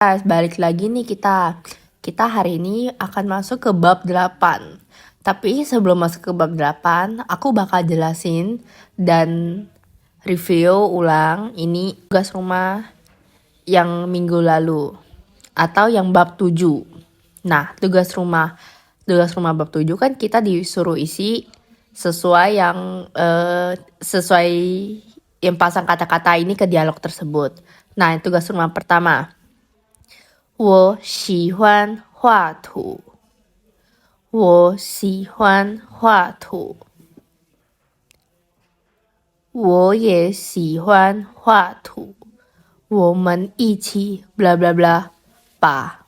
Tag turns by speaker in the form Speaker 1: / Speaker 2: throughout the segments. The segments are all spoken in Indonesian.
Speaker 1: Balik lagi nih kita. Kita hari ini akan masuk ke bab 8. Tapi sebelum masuk ke bab 8, aku bakal jelasin dan review ulang ini tugas rumah yang minggu lalu atau yang bab 7. Nah, tugas rumah bab 7 kan kita disuruh isi sesuai yang pasang kata-kata ini ke dialog tersebut. Nah, tugas rumah pertama. 我喜欢画图。我喜欢画图。我也喜欢画图。我们一起 blah blah blah 吧。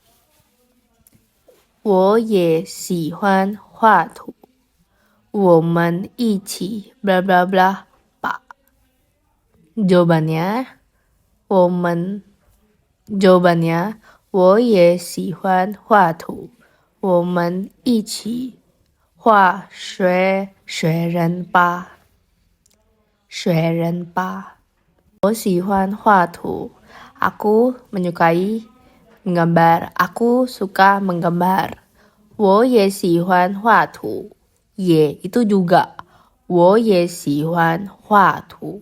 Speaker 1: 我也喜欢画图。我们一起 blah blah blah 吧。Jawabannya, 我也喜欢画图。我们一起画雪人吧。我喜欢画图。Aku menyukai menggambar. Aku suka menggambar. 我也喜欢画图。也 itu juga. 我也喜欢画图。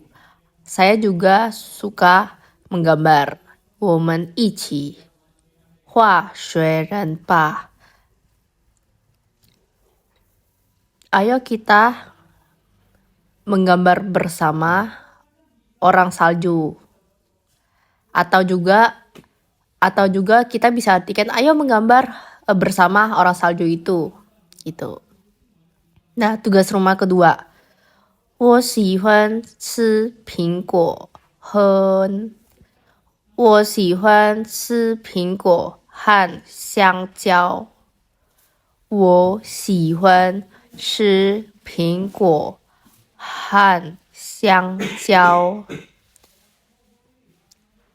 Speaker 1: Saya juga suka menggambar. 我们一起画雪人吧。Ayo kita menggambar bersama orang salju. Atau juga kita bisa artikan ayo menggambar bersama orang salju itu. Gitu. Nah, tugas rumah kedua. 我喜欢吃苹果和香蕉。我喜欢吃苹果和香蕉。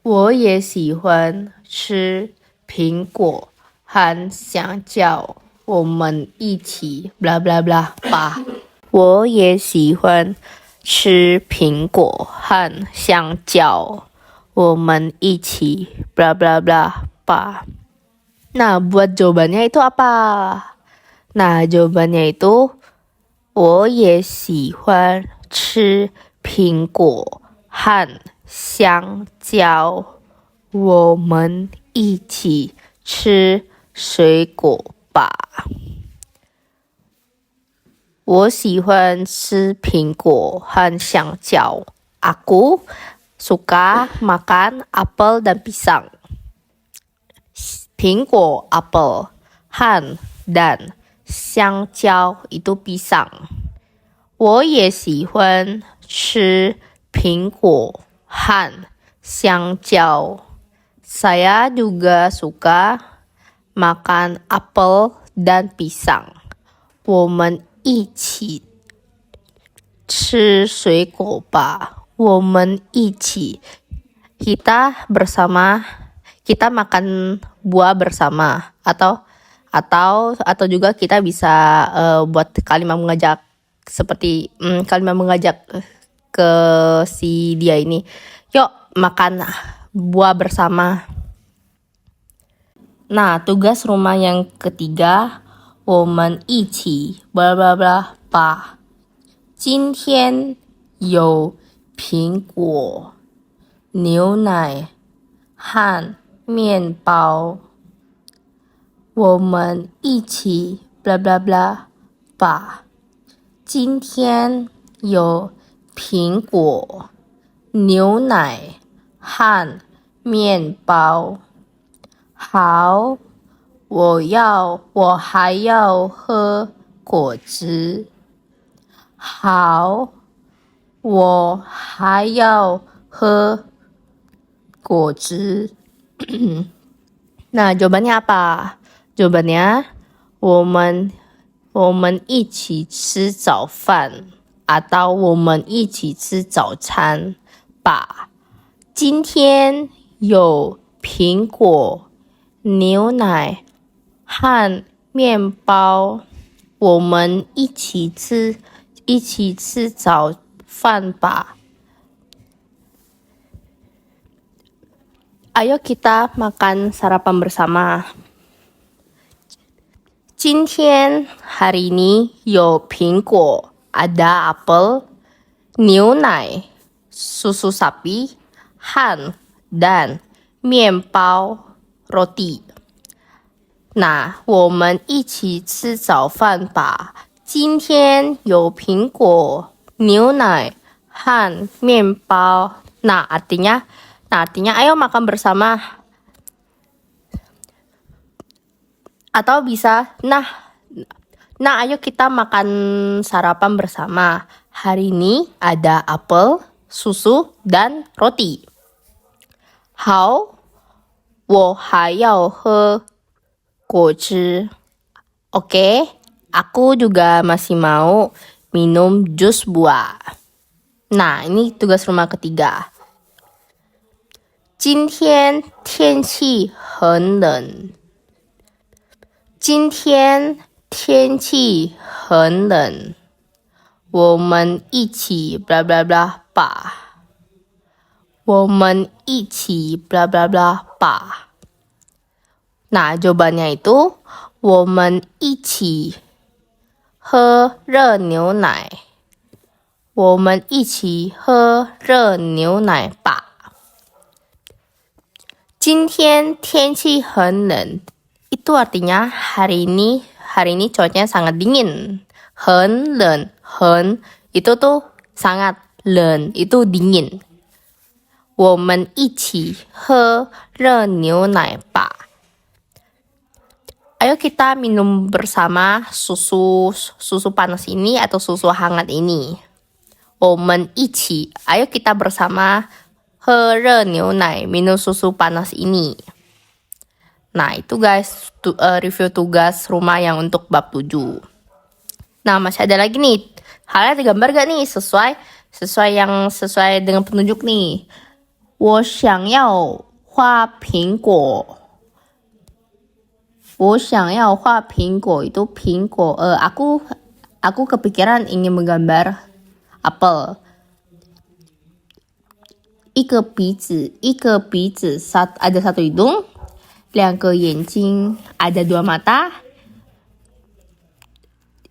Speaker 1: 我也喜欢吃苹果和香蕉。我们一起 blah blah blah 吧。我也喜欢吃苹果和香蕉。我们一起 blah blah blah 吧。Nah, buat jawabannya itu apa? Nah, jawabannya itu 我也喜欢吃苹果和香蕉。我们一起吃水果吧。我喜欢吃苹果和香蕉。Aku suka makan apel dan pisang. 苹果 apel, 和 dan 香蕉 itu pisang. 我也喜欢吃苹果和香蕉。Saya juga suka makan apel dan pisang. 我们一起吃水果吧。我们一起 kita makan buah bersama atau juga kita bisa buat kalimat mengajak seperti kalimat mengajak ke si dia ini. Yuk makan buah bersama. Nah, tugas rumah yang ketiga. 我们一起 blah blah blah 吧。今天有苹果、牛奶和面包。我们一起 blah blah blah 吧。今天有苹果、牛奶和面包。好，我还要喝果汁。好，我还要喝果汁。Nah, jawabannya apa? Jawabannya 我们一起吃早饭 atau 我们一起吃早餐吧。今天有苹果、牛奶和面包。我们一起吃早饭吧。Ayo kita makan sarapan bersama. 今天 hari ini 有苹果 ada apel, 牛奶 susu sapi, han dan 面包 roti. 那我们一起吃早饭吧。今天有苹果、牛奶 han 面包. Nah artinya ayo makan bersama. Atau bisa nah ayo kita makan sarapan bersama. Hari ini ada apel, susu dan roti. 好，我还要喝果汁. Oke, aku juga masih mau minum jus buah. Nah, ini tugas rumah ketiga. 今天天气很冷。今天天气很冷。我们一起 bla bla bla 吧。我们一起 bla bla bla 吧。Nah, jawabannya itu 我们一起喝热牛奶。我们一起喝热牛奶吧。今天天气很冷。Itu artinya hari ini cuacanya sangat dingin. 很冷，很 itu tuh sangat 冷 itu dingin. 我们一起喝热牛奶吧。Ayo kita minum bersama susu panas ini atau susu hangat ini. 我们一起 ayo kita bersama 喝热牛奶 minum susu panas ini. Nah itu guys review tugas rumah yang untuk bab 7. Nah masih ada lagi nih. Halnya digambar gak nih sesuai dengan petunjuk nih. 我想要画苹果。我想要画苹果 itu 苹果. Aku kepikiran ingin menggambar apel. 一个鼻子 ada satu hidung. 两个眼睛 ada dua mata.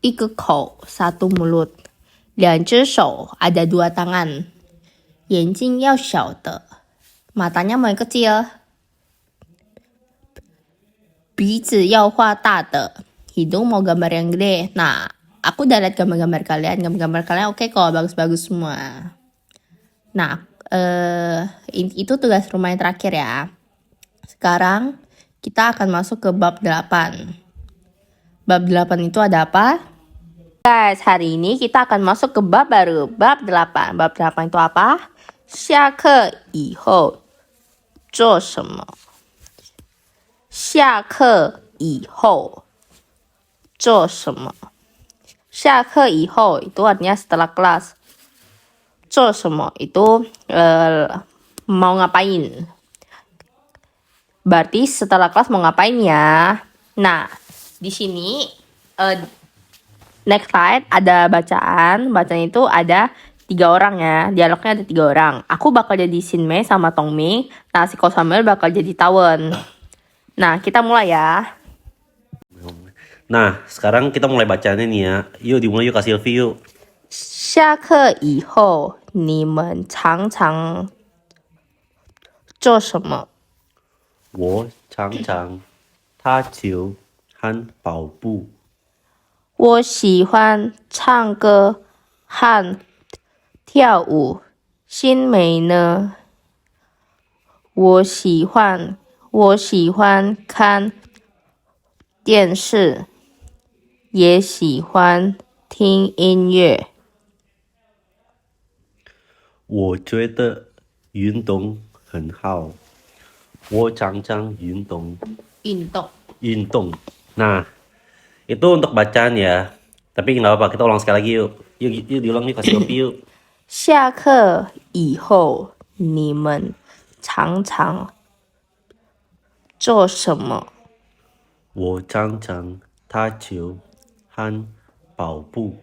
Speaker 1: 一个口 satu mulut. 两只手 ada dua tangan. 眼睛要小的 matanya mau yang kecil. 鼻子要画大的 hidung mau gambar yang gede. Nah aku udah lihat gambar-gambar kalian oke kok, bagus-bagus semua. Nah itu tugas rumah yang terakhir ya. Sekarang kita akan masuk ke bab 8. Bab 8 itu ada apa? Guys, hari ini kita akan masuk ke bab baru, bab 8. Bab 8 itu apa? 下课以后做什么？下课以后做什么？下课以后 itu artinya setelah kelas. 做什么 itu mau ngapain? Berarti setelah kelas mau ngapain ya? Nah, di sini next slide ada bacaan. Bacaan itu ada 3 orang ya. Dialognya ada 3 orang. Aku bakal jadi Sinmei sama Tongming. Nah, si Ko Samuel bakal jadi Tawon. Nah, kita mulai ya.
Speaker 2: Nah, sekarang kita mulai bacanya nih ya. Yuk dimulai yuk, kasih Ilvi yuk.
Speaker 1: 下课以后你们常常做什么？
Speaker 2: 我常常打球和跑步。
Speaker 1: 我喜欢唱歌和跳舞。新梅呢？我喜欢看电视，也喜欢听音乐。
Speaker 2: 我觉得运动很好，我常常运动。Nah, itu untuk bacaan ya. Tapi nggak apa-apa, kita ulang sekali lagi yuk. Yuk diulang yuk, kasih kopi yuk.
Speaker 1: 下课以后你们常常做什么？
Speaker 2: 我常常打球和跑步。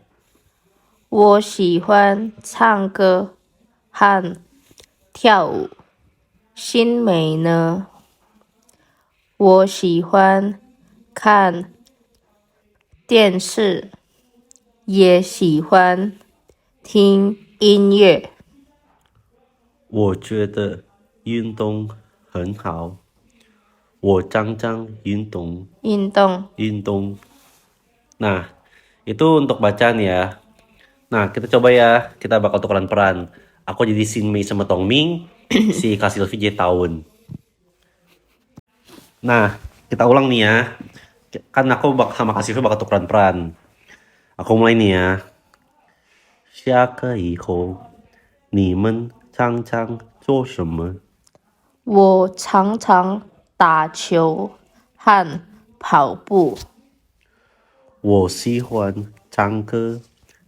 Speaker 1: 我喜欢唱歌和跳舞。新美呢？我喜欢看电视，也喜欢听音乐。
Speaker 2: 我觉得运动很好，我常常运动。
Speaker 1: 运动
Speaker 2: Intung. Nah, itu untuk bacaan ya. Nah, kita coba ya. Kita bakal tukeran peran. Aku jadi Sinmei sama Tongming. Si Kak Silvi jadi Taun. Nah, kita ulang nih ya. Kan aku sama Kak Silvi bakal tukeran peran. Aku mulai nih ya. 下课以后，你们常常做什么？
Speaker 1: 我常常打球和跑步。
Speaker 2: 我喜欢唱歌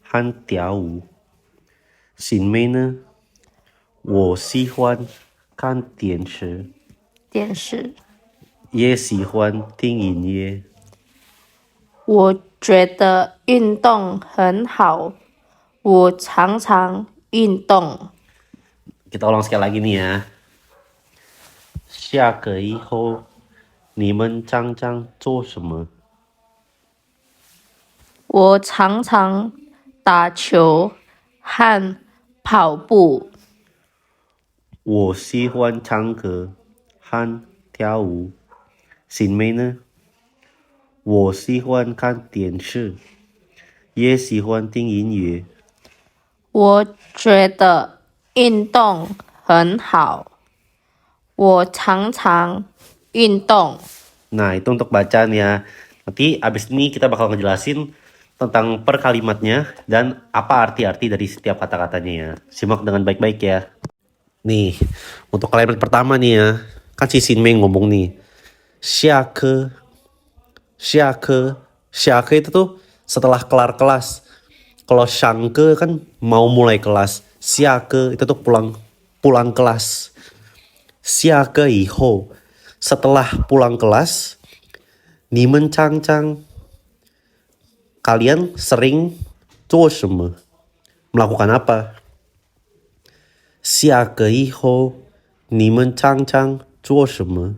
Speaker 2: 和跳舞。新妹呢？我喜欢看电视，
Speaker 1: 电视。
Speaker 2: 也喜欢听音乐。
Speaker 1: 我觉得运动很好，我常常运动。
Speaker 2: Kita ulang sekali lagi nih ya. 下课以后，你们常常做什么？
Speaker 1: 我常常打球和跑步。
Speaker 2: 我喜欢唱歌和跳舞。新妹呢？我喜欢看电视，也喜欢听音乐。
Speaker 1: 我觉得运动很好，我常常运动。
Speaker 2: Nah, itu untuk bacaan ya. Nanti abis ini kita bakal ngejelasin tentang per kalimatnya dan apa arti-arti dari setiap kata-katanya ya. Simak dengan baik-baik ya. Nih, untuk kalimat pertama nih ya. Kan si Sinmei ngomong nih. 下课itu tuh setelah kelar kelas. Kalau 上课 kan mau mulai kelas. 下课 itu tuh pulang kelas. 下课以后 setelah pulang kelas, 你们常常 kalian sering 做什么 melakukan apa? 下课以后你们常常做什么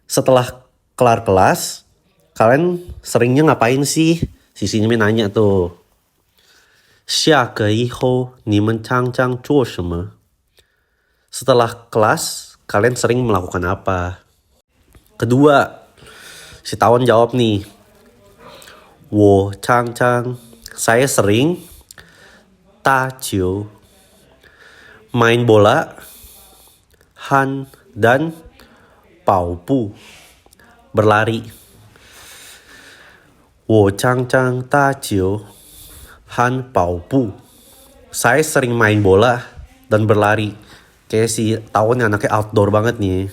Speaker 2: setelah kelar kelas, kalian seringnya ngapain sih? Si Sinmi nanya tuh. 下课以后你们常常做什么 setelah kelas, kalian sering melakukan apa? Kedua, si Tawan jawab nih. 我常常 saya sering 打球 main bola han dan 跑步 berlari. 我常常打球 han 跑步 saya sering main bola dan berlari. Kayak si Tawan anaknya outdoor banget nih.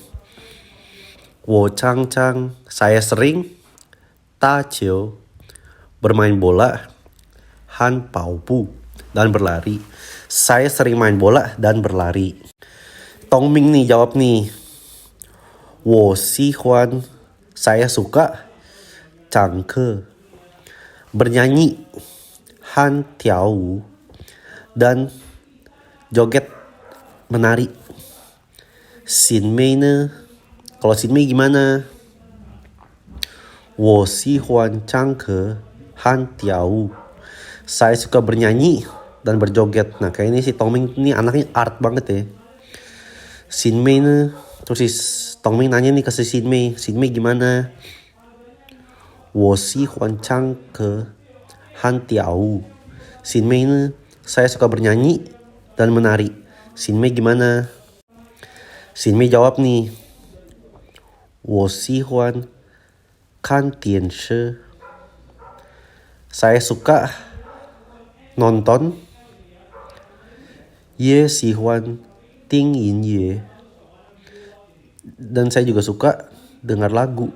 Speaker 2: 我常常 saya sering 打球 bermain bola han 跑步 dan berlari. Saya sering main bola dan berlari. Tongming nih jawab nih. 我喜欢 saya suka 唱歌 bernyanyi han 跳舞 dan joget menari. Sinmei ne? Kalau Sinmei gimana? 我喜欢唱歌和跳舞 saya suka bernyanyi dan berjoget. Nah, kayak ini si Tongming ini anaknya art banget ya. Sinmei ne? Terus si Tongming nanya nih ke si Sinmei. Sinmei gimana? 我喜欢唱歌和跳舞 Sinmei ne? Saya suka bernyanyi dan menari. Sinmei gimana? Sinmei jawab nih. 我喜欢看电视 saya suka nonton 也喜欢听音乐 dan saya juga suka dengar lagu.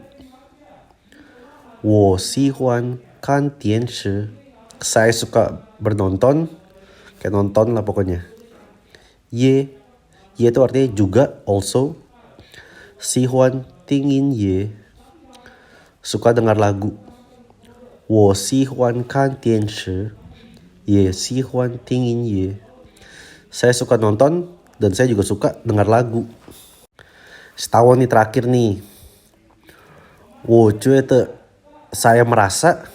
Speaker 2: 我喜欢看电视 saya suka bernonton kayak nonton lah pokoknya. 也 itu artinya juga also. 喜欢听音乐 suka dengar lagu. 我喜欢看电视 也喜欢听音乐 saya suka nonton dan saya juga suka dengar lagu. Setahun nih terakhir nih. 我觉得 saya merasa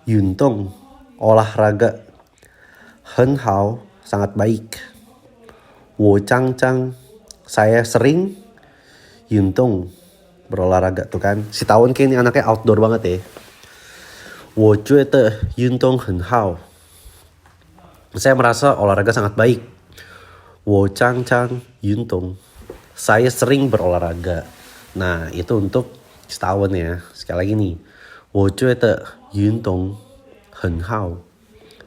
Speaker 2: 运动 olahraga 很好 sangat baik. 我常常 saya sering 运动 berolahraga tuh kan. Si Tawon kayak ini anaknya outdoor banget ya. 我觉得运动很好 saya merasa olahraga sangat baik. 我常常运动 saya sering berolahraga. Nah itu untuk setahun ya. Sekali lagi nih. 我觉得运动很好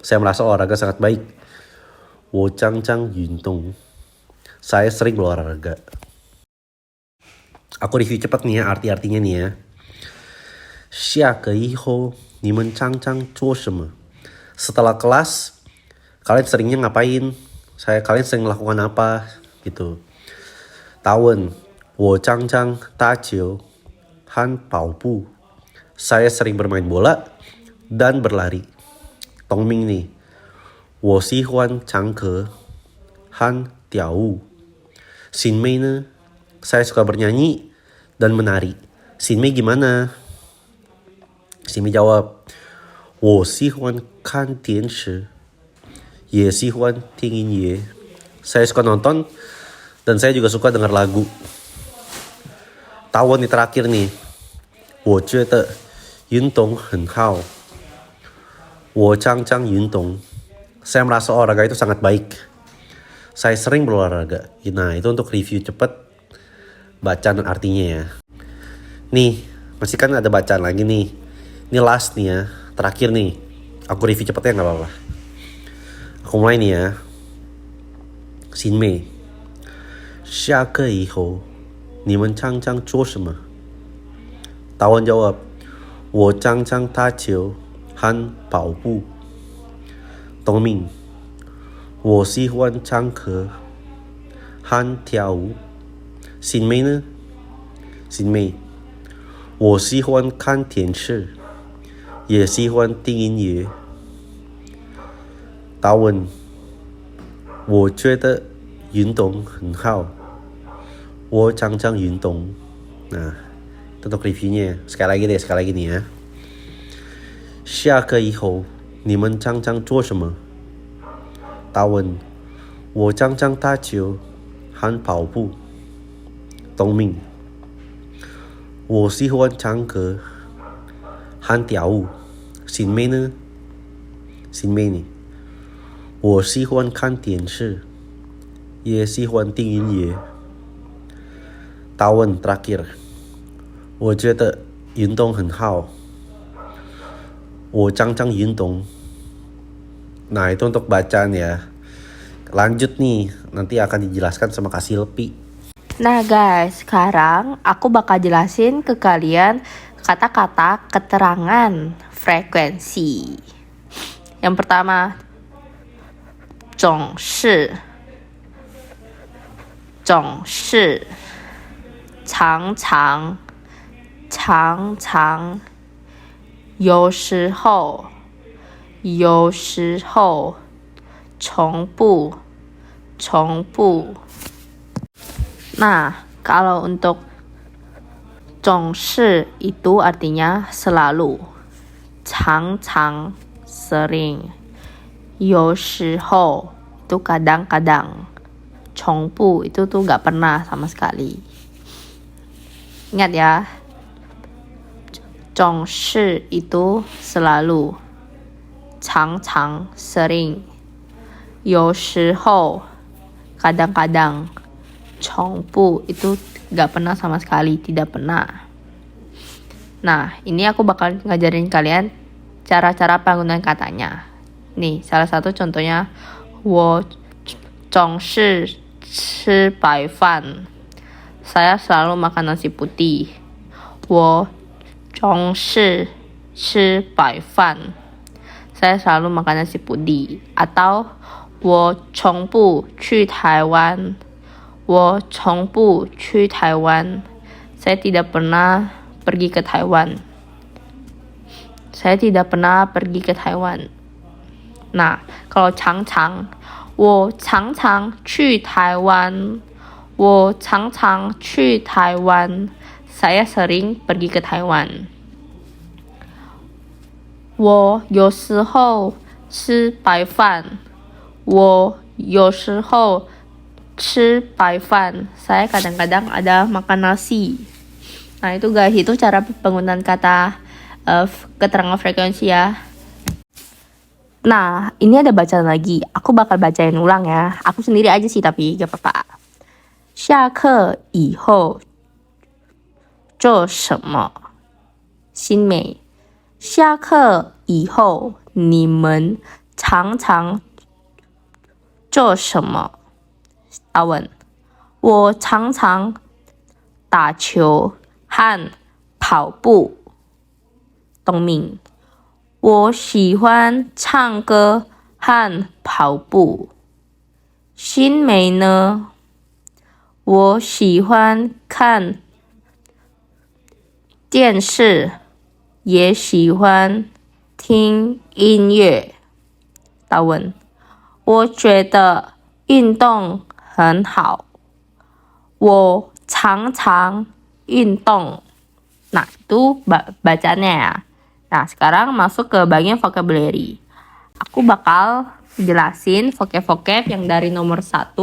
Speaker 2: saya merasa olahraga sangat baik. 我常常运动 saya sering berolahraga. Aku review cepat nih ya arti-artinya nih ya. 下课以后你们常常做什么? Setelah kelas kalian seringnya ngapain? Kalian sering melakukan apa? Gitu. 答问 我常常打球和跑步 saya sering bermain bola dan berlari. Tongming nih 我喜欢唱歌和跳舞 Sinmei呢saya suka bernyanyi dan menari. Sinmei gimana? Sinmei jawab 我喜欢看电视也喜欢听音乐 saya suka nonton dan saya juga suka dengar lagu. Tawon nih terakhir nih 我觉得运动很好 我常常运动 saya merasa olahraga itu sangat baik. Saya sering berolahraga. Nah itu untuk review cepat bacaan dan artinya ya. Nih masih kan ada bacaan lagi nih. Ini last nih ya, terakhir nih. Aku review cepat ya gak apa-apa. Aku mulai nih ya. Sinmei 下课以后你们常常做什么? Tawon jawab 我常常打球和跑步. Tongming 我喜欢唱歌和跳舞. Sinmei呢? Sinmei 我喜欢看电视也喜欢听音乐. Tawon 我觉得运动很好 我常常运动. Nah itu untuk reviewnya. Sekali lagi nih ya. 下课以后你们常常做什么? Tawon 我常常打球和跑步. Tongming 我喜欢唱歌和跳舞. Sinmei呢? Sinmei nih 我喜欢看电视也喜欢听音乐. Tawon terakhir 我觉得运动很好 我常常运动. Nah itu untuk bacaan ya. Lanjut nih, nanti akan dijelaskan sama Kak Silpi.
Speaker 1: Nah guys, sekarang aku bakal jelasin ke kalian kata-kata keterangan frekuensi. Yang pertama, 总是常常有时候重复. Nah, kalau untuk 总是 itu artinya selalu, 常常 sering, 有时候 itu kadang-kadang, 重复 itu tuh gak pernah sama sekali. Ingat ya, 总是 itu selalu, 常常 sering, 有时候 kadang-kadang, 重复 itu gak pernah sama sekali, tidak pernah. Nah, ini aku bakal ngajarin kalian cara-cara penggunaan katanya. Nih, salah satu contohnya, 我总是吃白饭. Saya selalu makan nasi putih. 我总是吃白饭. Saya selalu makan nasi putih. Atau 我从不去台湾. 我从不去台湾. Saya tidak pernah pergi ke Taiwan. Saya tidak pernah pergi ke Taiwan. Nah, kalau 常常, 我常常去台湾.我常常去台湾. Saya sering pergi ke Taiwan. 我有时候吃白饭. 我有时候吃白饭. Saya kadang-kadang ada makan nasi. Nah itu guys, itu cara penggunaan kata keterangan frekuensi ya. Nah ini ada bacaan lagi. Aku bakal bacain ulang ya. Aku sendiri aja sih tapi gak apa-apa. 下课以后做什么？新美。下课以后你们常常做什么？阿文。我常常打球和跑步。东明。我喜欢唱歌和跑步。新美呢？我喜欢看电视，也喜欢听音乐。大文。我觉得运动很好。我常常运动. Nah, itu bacaannya ya. Nah, sekarang masuk ke bagian vocabulary. Aku bakal jelasin vocab-vocab yang dari nomor 1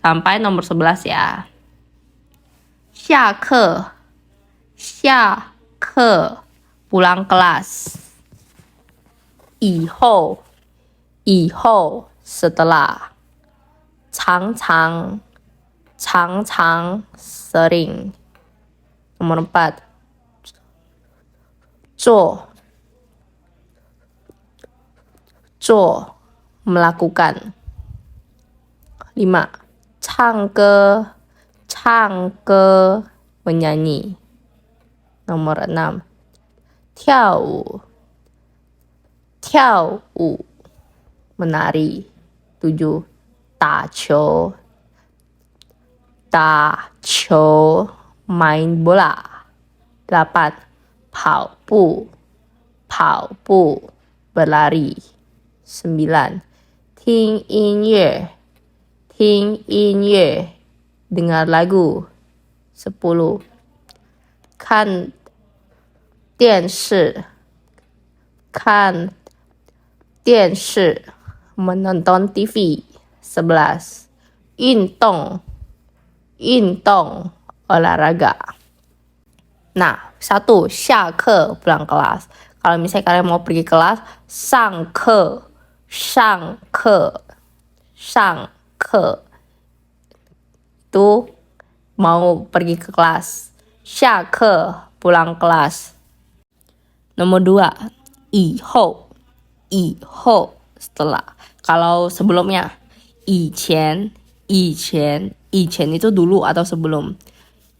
Speaker 1: sampai nomor 11 ya. 下课 pulang kelas. 以后 setelah. 常常 sering. Nomor 4. 做 melakukan. 5. 唱歌 menyanyi. Nomor 6. 跳舞 menari. 7. 打球 main bola. 8. 跑步 berlari. 9. 听音乐 dengar lagu. 10. 看电视 menonton TV. 11. 运动 olahraga. Nah, 1. 下课 pulang kelas. Kalau misalnya kalian mau pergi kelas, 上课 itu mau pergi ke kelas. 下课 pulang kelas. Nomor 2. 以后 setelah. Kalau sebelumnya 以前 itu dulu atau sebelum.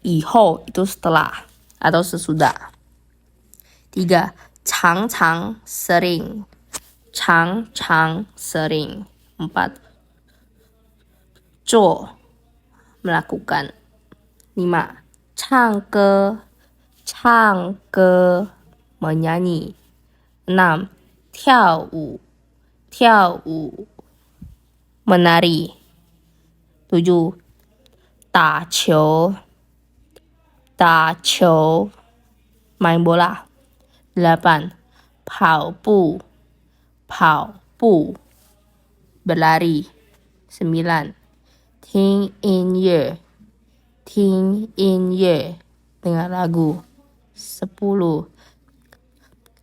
Speaker 1: 以后 itu setelah atau sesudah. 3. 常常 sering. 4. 做 melakukan. 5. 唱歌 menyanyi. 6. 跳舞 menari. 7. 打球 main bola. 8. 跑步 berlari. 9. 听音乐 dengar lagu. 10.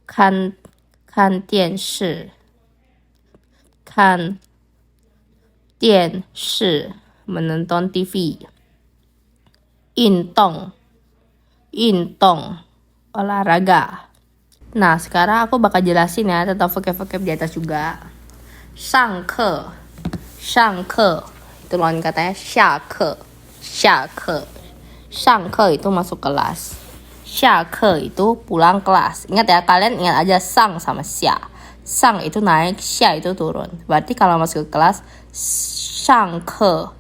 Speaker 1: 看电视 menonton TV. 运动 olahraga. Nah, sekarang aku bakal jelasin ya tentang vocab-vocab di atas juga. 上课 itu lawan katanya 下课 上课 itu masuk kelas. 下课 itu pulang kelas. Ingat ya, kalian ingat aja sang sama xia. Sang itu naik, xia itu turun. Berarti kalau masuk ke kelas, 上课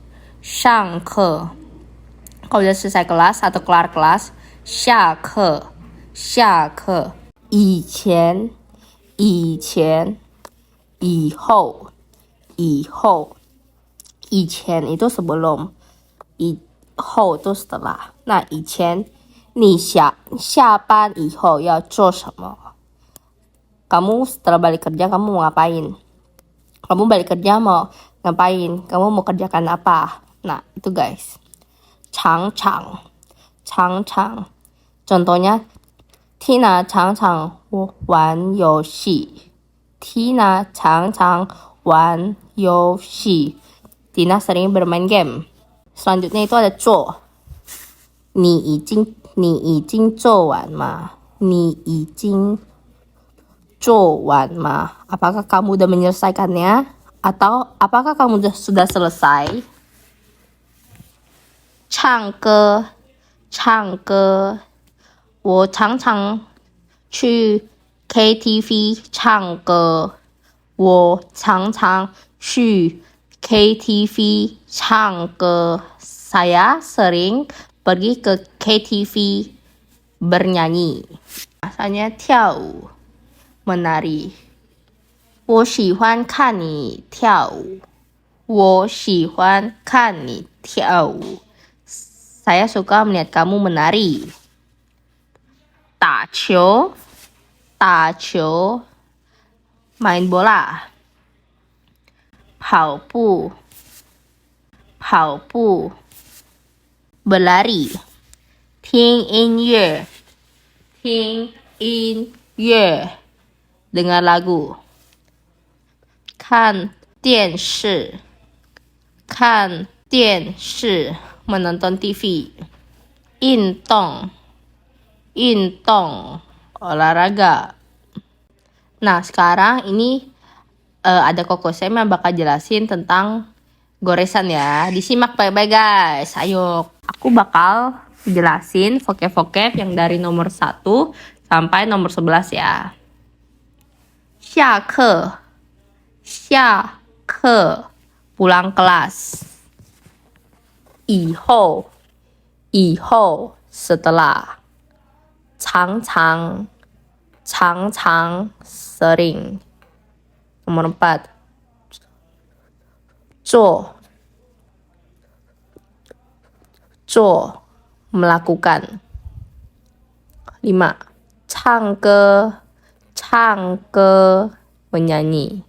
Speaker 1: kalau udah selesai kelas atau kelar kelas, 下课 以前 以后 以前 itu sebelum. 后都setelah. Nah, 以前你下班以后要做什么? Kamu setelah balik kerja kamu mau ngapain? Kamu balik kerja mau ngapain? Kamu mau kerjakan apa? Nah, itu guys. 常常 Contohnya Tina 常常玩游戏 Tina 常常玩游戏 Tina sering bermain game. Selanjutnya itu ada 做你已经做完吗? 你已经做完吗? Apakah kamu udah menyelesaikannya? Atau apakah kamu sudah selesai? 唱歌我常常去 KTV 唱歌我常常去 KTV 唱歌 Saya sering pergi ke KTV bernyanyi. Asalnya 跳舞 menari. 我喜欢看你跳舞我喜欢看你跳舞 Saya suka melihat kamu menari. 打球 main bola. 跑步 berlari. 听音乐 dengar lagu. 看电视 menonton TV. 运动 olahraga. Nah, sekarang ini ada Koko Sam yang bakal jelasin tentang goresan ya. Disimak baik-baik guys. Ayo, aku bakal jelasin vocab-vocab yang dari nomor 1 sampai nomor 11 ya. 下课 pulang kelas. 以后 setelah. 常常 sering. Nomor 4 做 melakukan. 5 唱歌 menyanyi.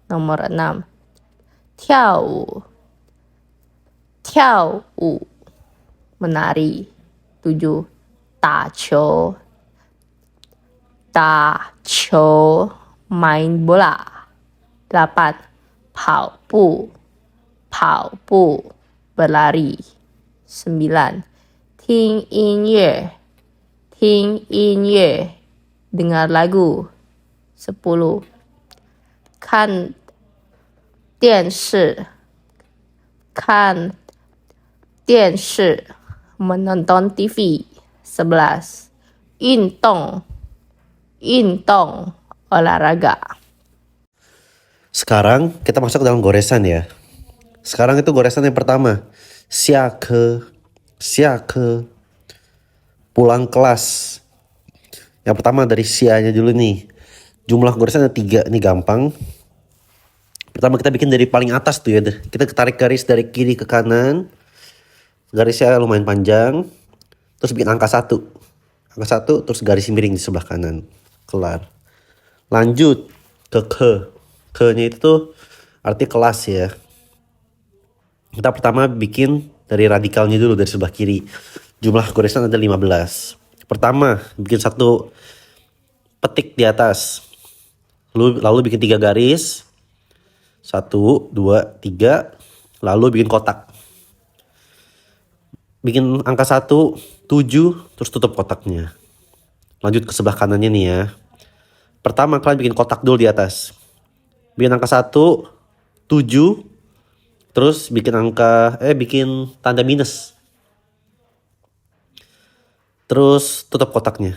Speaker 1: Nomor 6 跳舞 menari. 7 打球 main bola. 8 跑步 berlari. 9 听音乐 dengar lagu. 10 看电视 menonton TV. 11 运动 olahraga.
Speaker 2: Sekarang kita masuk ke dalam goresan ya. Sekarang itu goresan yang pertama. 下课 pulang kelas. Yang pertama dari sia-nya dulu nih. Jumlah goresan ada 3. Ini gampang. Pertama kita bikin dari paling atas tuh ya. Kita tarik garis dari kiri ke kanan. Garisnya lumayan panjang. Terus bikin angka 1. Angka 1 terus garis miring di sebelah kanan. Kelar. Lanjut ke ke. Ke-nya itu tuh arti kelas ya. Kita pertama bikin dari radikalnya dulu dari sebelah kiri. Jumlah goresan ada 15. Pertama bikin 1 petik di atas. Lalu bikin 3 garis. 1, 2, 3. Lalu bikin kotak. Bikin angka 1, 7, terus tutup kotaknya. Lanjut ke sebelah kanannya nih ya. Pertama kalian bikin kotak dulu di atas. Bikin angka 1, 7, terus bikin tanda minus. Terus tutup kotaknya.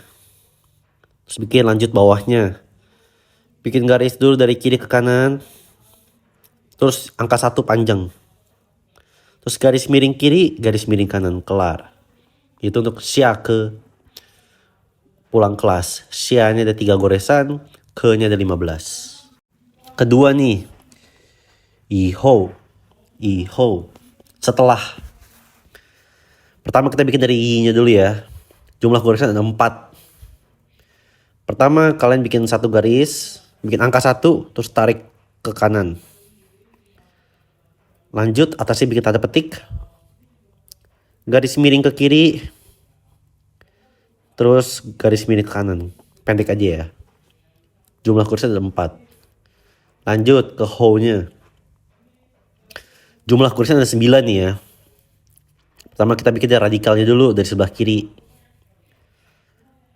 Speaker 2: Terus bikin lanjut bawahnya. Bikin garis dulu dari kiri ke kanan. Terus angka 1 panjang. Terus garis miring kiri, garis miring kanan, kelar. Itu untuk ke pulang kelas. Nya ada 3 goresan, ke-nya ada 15. Kedua nih. 以后 setelah. Pertama kita bikin dari i-nya dulu ya. Jumlah goresan ada 4. Pertama kalian bikin satu garis, bikin angka 1, terus tarik ke kanan. Lanjut atasnya bikin tanda petik. Garis miring ke kiri. Terus garis miring ke kanan. Pendek aja ya. Jumlah goresan ada 4. Lanjut ke how-nya. Jumlah goresan ada 9 nih ya. Pertama kita bikin dari radikalnya dulu dari sebelah kiri.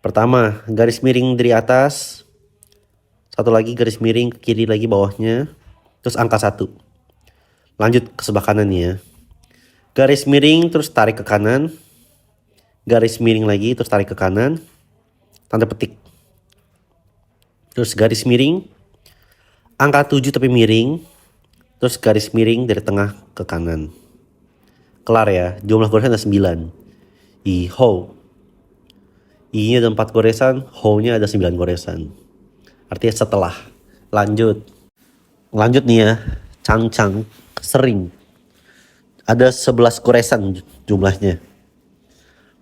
Speaker 2: Pertama garis miring dari atas. Satu lagi garis miring ke kiri lagi bawahnya. Terus angka 1. Lanjut ke sebelah kanan ya. Garis miring terus tarik ke kanan. Garis miring lagi terus tarik ke kanan. Tanda petik. Terus garis miring. Angka 7 tapi miring. Terus garis miring dari tengah ke kanan. Kelar ya. Jumlah goresan ada 9. How. I-nya ada 4 goresan. How-nya ada 9 goresan. Artinya setelah. Lanjut. Lanjut nih ya. Cang-cang. Sering. Ada 11 goresan jumlahnya.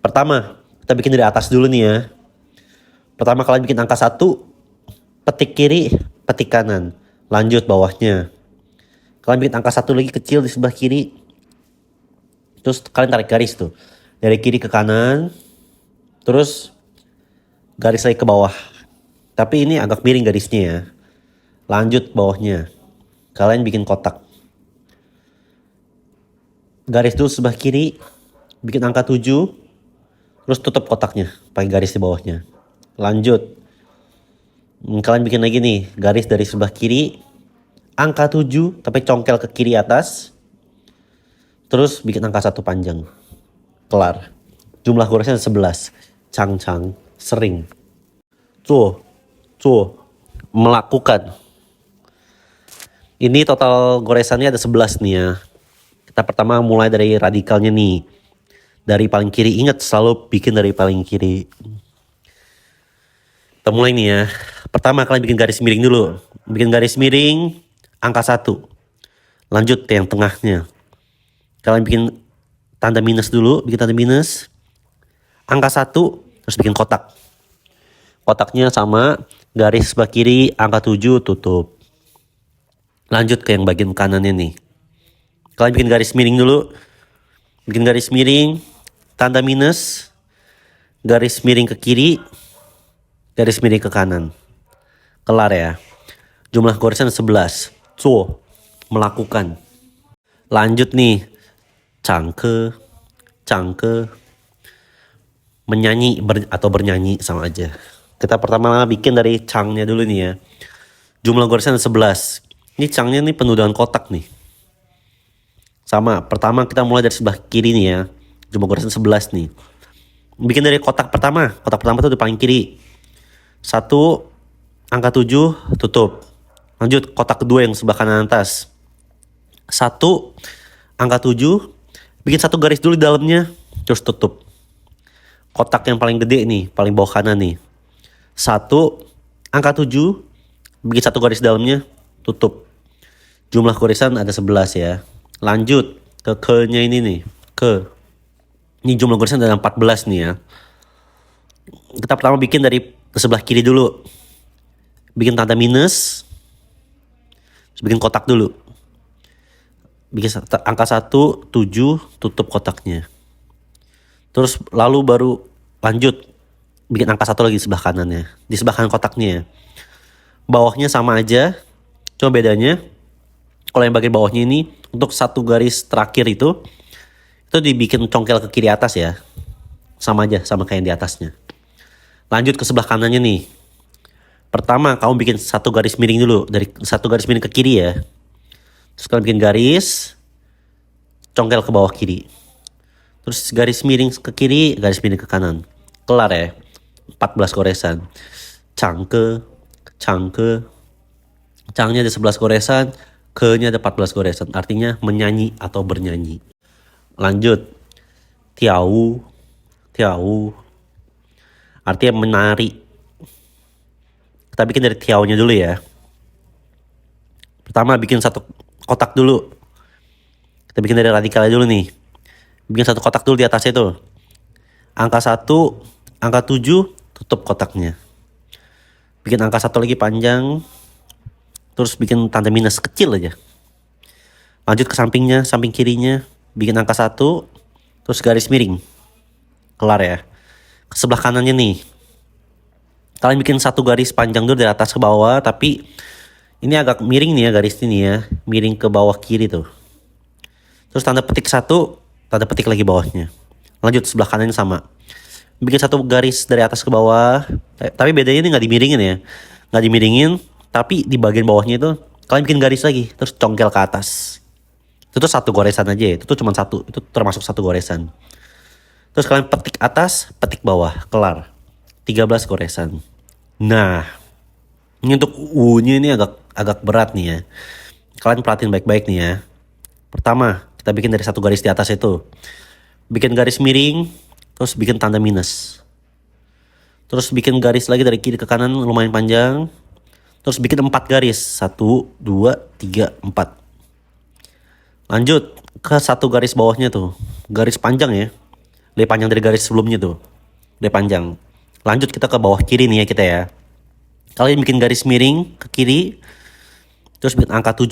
Speaker 2: Pertama. Kita bikin dari atas dulu nih ya. Pertama kalian bikin angka 1. Petik kiri. Petik kanan. Lanjut bawahnya. Kalian bikin angka 1 lagi kecil di sebelah kiri. Terus kalian tarik garis tuh. Dari kiri ke kanan. Terus garis lagi ke bawah. Tapi ini agak miring garisnya ya. Lanjut bawahnya. Kalian bikin kotak. Garis dulu sebelah kiri. Bikin angka 7. Terus tutup kotaknya. Pakai garis di bawahnya. Lanjut. Kalian bikin lagi nih. Garis dari sebelah kiri. Angka 7. Tapi congkel ke kiri atas. Terus bikin angka 1 panjang. Kelar. Jumlah goresnya 11. Cang-cang. Sering. Zuo. Melakukan. Ini total goresannya ada 11 nih ya. Kita pertama mulai dari radikalnya nih. Dari paling kiri. Ingat selalu bikin dari paling kiri. Kita mulai nih ya. Pertama kalian bikin garis miring dulu. Bikin garis miring. Angka 1. Lanjut ke yang tengahnya. Kalian bikin tanda minus dulu. Bikin tanda minus. Angka 1. Terus bikin kotak. Kotaknya sama. Garis sebelah kiri. Angka 7 tutup. Lanjut ke yang bagian kanannya nih. Kalian bikin garis miring dulu. Bikin garis miring. Tanda minus. Garis miring ke kiri. Garis miring ke kanan. Kelar ya. Jumlah goresan 11. Zuo. Melakukan. Lanjut nih. Cangke. Menyanyi atau bernyanyi sama aja. Kita pertama bikin dari cangnya dulu nih ya. Jumlah goresan 11. Ini cangnya nih penuh dengan kotak nih. Sama. Pertama kita mulai dari sebelah kiri nih ya. Jumlah goresan 11 nih. Bikin dari kotak pertama. Kotak pertama tuh di paling kiri. 1. Angka 7 tutup. Lanjut kotak kedua yang sebelah kanan atas. 1. Angka 7. Bikin satu garis dulu di dalamnya. Terus tutup. Kotak yang paling gede nih. Paling bawah kanan nih. 1. Angka 7. Bikin satu garis dalamnya. Tutup. Jumlah goresan ada 11 ya. Lanjut ke ke-nya ini nih. Ke. Ini jumlah goresan ada 14 nih ya. Kita pertama bikin dari sebelah kiri dulu. Bikin tanda minus. Terus bikin kotak dulu. Bikin angka 1, 7, tutup kotaknya. Terus lalu baru lanjut. Bikin angka 1 lagi di sebelah kanannya. Di sebelah kanan kotaknya. Bawahnya sama aja. Cuma bedanya. Kalau yang bagian bawahnya ini. Untuk satu garis terakhir itu dibikin congkel ke kiri atas ya. Sama aja. Sama kayak yang di atasnya. Lanjut ke sebelah kanannya nih. Pertama kamu bikin satu garis miring dulu. Dari satu garis miring ke kiri ya. Terus kalian bikin garis. Congkel ke bawah kiri. Terus garis miring ke kiri. Garis miring ke kanan. Kelar ya. 14 goresan. Cangke. Cangnya ada 11 goresan. Ke-nya ada 14 goresan. Artinya menyanyi atau bernyanyi. Lanjut. Tiau. Artinya menari. Kita bikin dari tiaunya dulu ya. Pertama bikin satu kotak dulu. Kita bikin dari radikalnya dulu nih. Bikin satu kotak dulu di atasnya tuh. Angka 1, angka 7, tutup kotaknya. Bikin angka 1 lagi panjang. Terus bikin tanda minus kecil aja. Lanjut ke sampingnya, samping kirinya. Bikin angka 1, terus garis miring. Kelar ya. Ke sebelah kanannya nih. Kalian bikin satu garis panjang dulu dari atas ke bawah. Tapi ini agak miring nih ya garis ini ya. Miring ke bawah kiri tuh. Terus tanda petik 1, tanda petik lagi bawahnya. Lanjut sebelah kanannya sama. Bikin satu garis dari atas ke bawah. Tapi bedanya ini gak dimiringin ya. Gak dimiringin. Tapi di bagian bawahnya itu kalian bikin garis lagi. Terus congkel ke atas. Itu tuh satu goresan aja ya. Itu tuh cuma satu. Itu termasuk satu goresan. Terus kalian petik atas, petik bawah. Kelar. 13 goresan. Nah. Ini untuk U-nya ini agak berat nih ya. Kalian perhatiin baik-baik nih ya. Pertama, kita bikin dari satu garis di atas itu. Bikin garis miring. Terus bikin tanda minus. Terus bikin garis lagi dari kiri ke kanan lumayan panjang. Terus bikin 4 garis. 1, 2, 3, 4. Lanjut ke satu garis bawahnya tuh. Garis panjang ya. Lebih panjang dari garis sebelumnya tuh. Lebih panjang. Lanjut kita ke bawah kiri nih ya kita ya. Kalian bikin garis miring ke kiri. Terus bikin angka 7.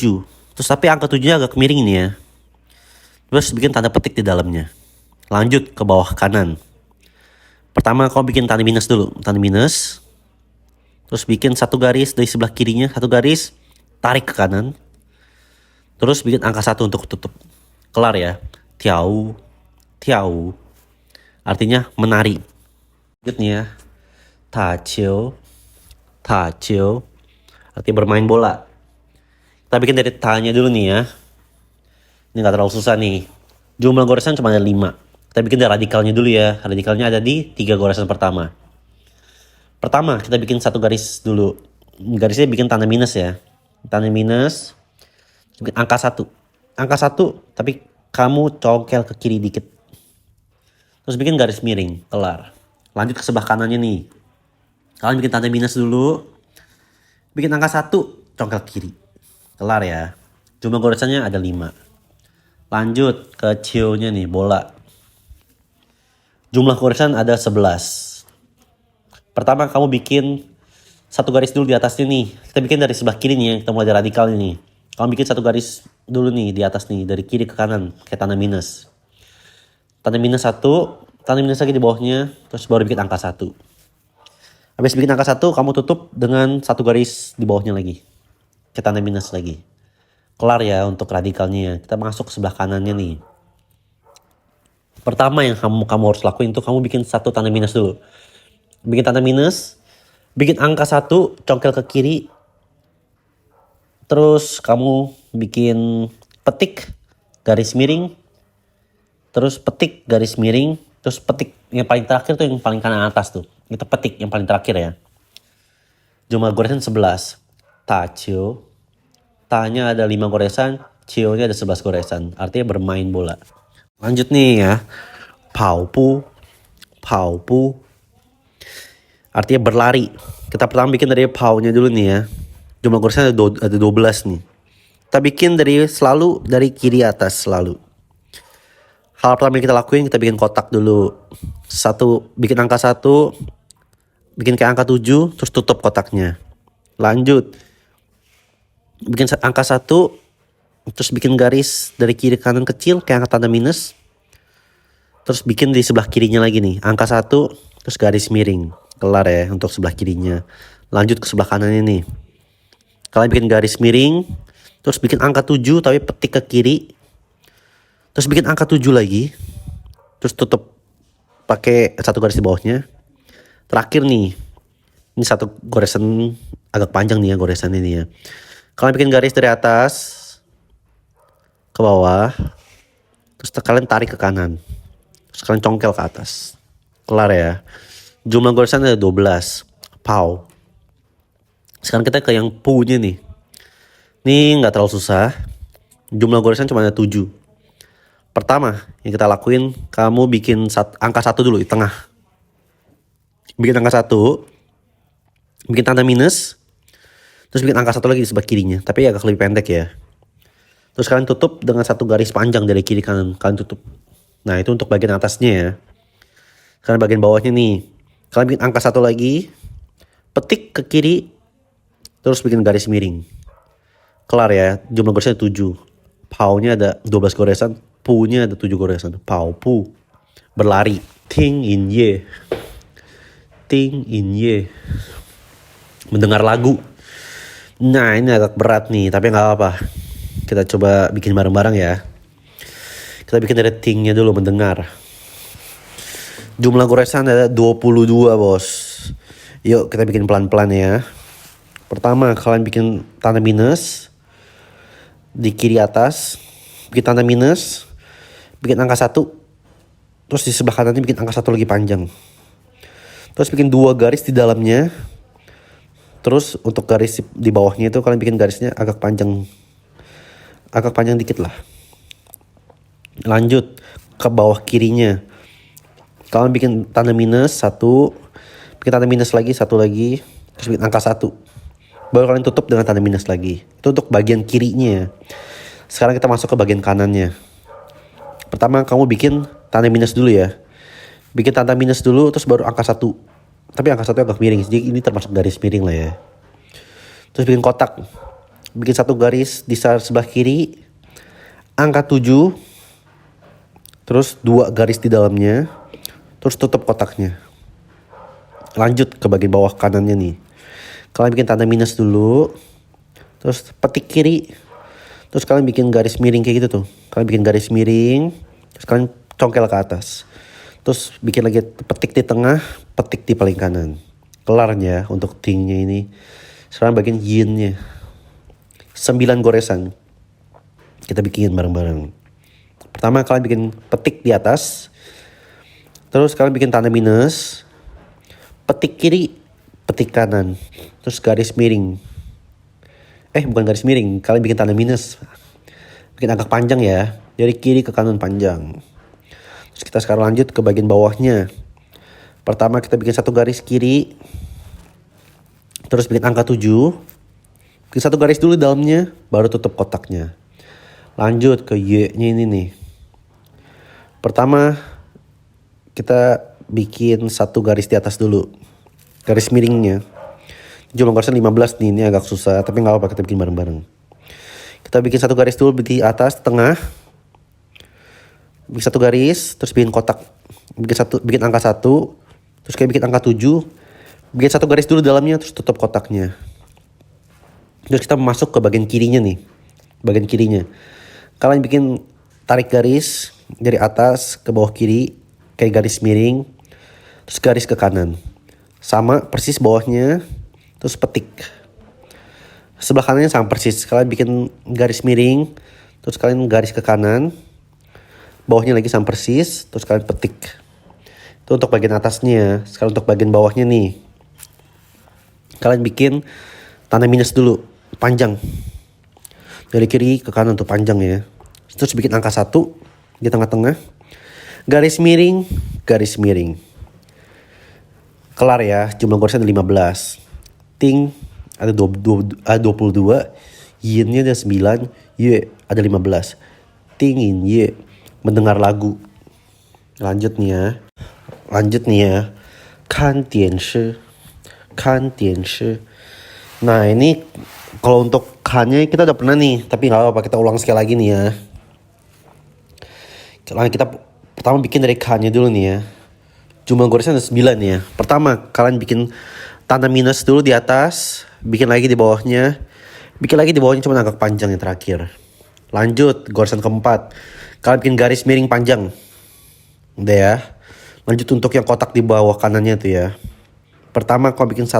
Speaker 2: Terus tapi angka 7-nya agak miring nih ya. Terus bikin tanda petik di dalamnya. Lanjut ke bawah kanan. Pertama kau bikin tanda minus dulu. Tanda minus. Terus bikin satu garis dari sebelah kirinya. Satu garis. Tarik ke kanan. Terus bikin angka 1 untuk tutup. Kelar ya. Tiau. Tiau. Artinya menari. Lanjutnya. Tacio. Tacio. Artinya bermain bola. Kita bikin dari tanya dulu nih ya. Ini gak terlalu susah nih. Jumlah goresan cuma ada 5. Kita bikin dari radikalnya dulu ya. Radikalnya ada di 3 goresan pertama. Pertama kita bikin satu garis dulu. Garisnya bikin tanda minus ya. Tanda minus. Bikin angka 1. Angka 1 tapi kamu congkel ke kiri dikit. Terus bikin garis miring. Kelar. Lanjut ke sebelah kanannya nih. Kalian bikin tanda minus dulu. Bikin angka 1 congkel kiri. Kelar ya. Jumlah goresannya ada 5. Lanjut ke cio-nya nih, bola. Jumlah goresan ada 11. Pertama kamu bikin satu garis dulu di atasnya nih. Kita bikin dari sebelah kiri nih ya. Kita mulai dari radikal ini. Kamu bikin satu garis dulu nih di atas nih. Dari kiri ke kanan. Kayak tanda minus. Tanda minus 1. Tanda minus lagi di bawahnya. Terus baru bikin angka 1. Habis bikin angka 1, kamu tutup dengan satu garis di bawahnya lagi. Kayak tanda minus lagi. Kelar ya untuk radikalnya. Kita masuk ke sebelah kanannya nih. Pertama yang kamu harus lakuin tuh kamu bikin satu tanda minus dulu. Bikin tanda minus. Bikin angka 1 congkel ke kiri. Terus kamu bikin petik garis miring. Terus petik garis miring. Terus petik yang paling terakhir tuh yang paling kanan atas tuh. Itu petik yang paling terakhir ya. Jumlah goresan 11. Tacio. Ta-nya ada 5 goresan. Cio-nya ada 11 goresan. Artinya bermain bola. Lanjut nih ya. Paupu. Paupu. Artinya berlari. Kita pertama bikin dari pau-nya dulu nih ya. Jumlah goresan ada 12 nih. Kita bikin selalu dari kiri atas selalu. Hal pertama yang kita lakuin, kita bikin kotak dulu. Bikin angka 1. Bikin kayak angka 7. Terus tutup kotaknya. Lanjut. Bikin angka 1. Terus bikin garis dari kiri ke kanan kecil. Kayak angka tanda minus. Terus bikin di sebelah kirinya lagi nih. Angka 1. Terus garis miring. Kelar ya untuk sebelah kirinya. Lanjut ke sebelah kanannya nih. Kalian bikin garis miring. Terus bikin angka 7 tapi petik ke kiri. Terus bikin angka 7 lagi. Terus tutup pakai satu garis di bawahnya. Terakhir nih. Ini satu goresan agak panjang nih ya goresan ini ya. Kalian bikin garis dari atas ke bawah. Terus kalian tarik ke kanan. Terus kalian congkel ke atas. Kelar ya. Jumlah goresan ada 12. Pau. Sekarang kita ke yang pu-nya nih. Ini gak terlalu susah. Jumlah goresan cuma ada 7. Pertama yang kita lakuin, kamu bikin angka 1 dulu di tengah. Bikin angka 1. Bikin tanda minus. Terus bikin angka 1 lagi di sebelah kirinya. Tapi agak lebih pendek ya. Terus kalian tutup dengan satu garis panjang dari kiri kanan. Kalian tutup. Nah itu untuk bagian atasnya ya. Sekarang bagian bawahnya nih. Kalian bikin angka 1 lagi. Petik ke kiri. Terus bikin garis miring. Kelar ya. Jumlah goresan 7. Pau-nya ada 12 goresan. Pu-nya ada 7 goresan. Pau pu. Berlari. Ting in ye. Ting in ye. Mendengar lagu. Nah ini agak berat nih. Tapi gak apa-apa. Kita coba bikin bareng-bareng ya. Kita bikin dari ting-nya dulu, mendengar. Jumlah goresan ada 22 bos. Yuk kita bikin pelan-pelan ya. Pertama kalian bikin tanda minus di kiri atas. Bikin tanda minus. Bikin angka 1. Terus di sebelah kanannya bikin angka 1 lagi panjang. Terus bikin 2 garis di dalamnya. Terus untuk garis di bawahnya itu kalian bikin garisnya agak panjang. Agak panjang dikit lah. Lanjut ke bawah kirinya. Kalian bikin tanda minus 1. Bikin tanda minus lagi 1 lagi. Terus bikin angka 1. Baru kalian tutup dengan tanda minus lagi. Itu untuk bagian kirinya. Sekarang kita masuk ke bagian kanannya. Pertama kamu bikin tanda minus dulu ya. Bikin tanda minus dulu terus baru angka 1. Tapi angka 1 agak miring. Jadi ini termasuk garis miring lah ya. Terus bikin kotak. Bikin 1 garis di sebelah kiri. Angka 7. Terus 2 garis di dalamnya. Terus tutup kotaknya. Lanjut ke bagian bawah kanannya nih. Kalian bikin tanda minus dulu. Terus petik kiri. Terus kalian bikin garis miring kayak gitu tuh. Kalian bikin garis miring. Terus kalian congkel ke atas. Terus bikin lagi petik di tengah. Petik di paling kanan. Kelarnya untuk tingnya ini. Sekarang bagian yin-nya. 9 goresan. Kita bikin bareng-bareng. Pertama kalian bikin petik di atas. Terus kalian bikin tanda minus. Petik kiri. Petik kanan. Terus garis miring. Bukan garis miring. Kalian bikin tanda minus. Bikin agak panjang ya. Dari kiri ke kanan panjang. Terus kita sekarang lanjut ke bagian bawahnya. Pertama kita bikin 1 garis kiri. Terus bikin angka 7. Bikin 1 garis dulu dalamnya. Baru tutup kotaknya. Lanjut ke Y-nya ini nih. Pertama kita bikin 1 garis di atas dulu. Garis miringnya. Jumlah garisnya 15 nih. Ini agak susah. Tapi gak apa-apa kita bikin bareng-bareng. Kita bikin 1 garis dulu di atas tengah. Bikin 1 garis. Terus bikin kotak. Bikin angka 1. Terus kayak bikin angka 7. Bikin 1 garis dulu dalamnya. Terus tutup kotaknya. Terus kita masuk ke bagian kirinya nih. Bagian kirinya. Kalian bikin tarik garis. Dari atas ke bawah kiri. Kayak garis miring. Terus garis ke kanan. Sama persis bawahnya. Terus petik. Sebelah kanannya sama persis. Kalian bikin garis miring. Terus kalian garis ke kanan. Bawahnya lagi sama persis. Terus kalian petik. Itu untuk bagian atasnya. Sekarang untuk bagian bawahnya nih. Kalian bikin tanda minus dulu. Panjang. Dari kiri ke kanan tuh panjang ya. Terus bikin angka 1 di tengah-tengah. Garis miring. Garis miring. Kelar ya. Jumlah goresnya ada 15. Ting ada 22. Yin-nya ada 9. Y ada 15. Ting in Y. Mendengar lagu. Lanjut nih ya. Kan dian shi. Nah ini kalau untuk kannya kita udah pernah nih. Tapi gak apa-apa kita ulang sekali lagi nih ya. Kita pertama bikin dari kannya dulu nih ya. Jumlah goresnya ada 9 ya. Pertama kalian bikin tanda minus dulu di atas. Bikin lagi di bawahnya. Cuma agak panjang yang terakhir. Lanjut goresan keempat. Kalian bikin garis miring panjang. Udah ya. Lanjut untuk yang kotak di bawah kanannya tuh ya. Pertama kalian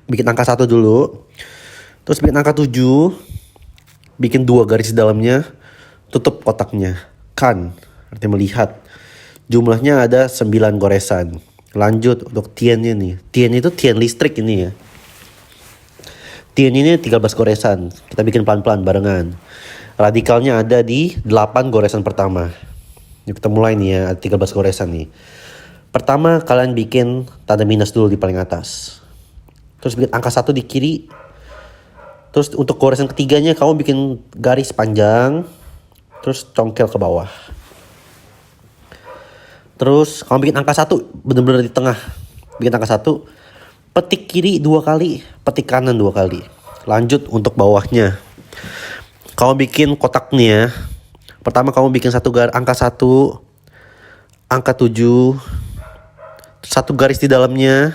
Speaker 2: bikin angka 1 dulu. Terus bikin angka 7. Bikin 2 garis di dalamnya. Tutup kotaknya. Kan. Artinya melihat. Jumlahnya ada 9 goresan. Lanjut untuk tiennya nih. Tien itu tien listrik ini ya. Tien ini 13 goresan. Kita bikin pelan-pelan barengan. Radikalnya ada di 8 goresan pertama. Yuk kita mulai nih ya. Ada 13 goresan nih. Pertama kalian bikin tanda minus dulu di paling atas. Terus bikin angka 1 di kiri. Terus untuk goresan ketiganya kamu bikin garis panjang. Terus congkel ke bawah. Terus kamu bikin angka 1 bener-bener di tengah. Bikin angka 1, petik kiri 2 kali, petik kanan 2 kali. Lanjut untuk bawahnya. Kamu bikin kotaknya. Pertama kamu bikin angka 1, angka 7, satu garis di dalamnya,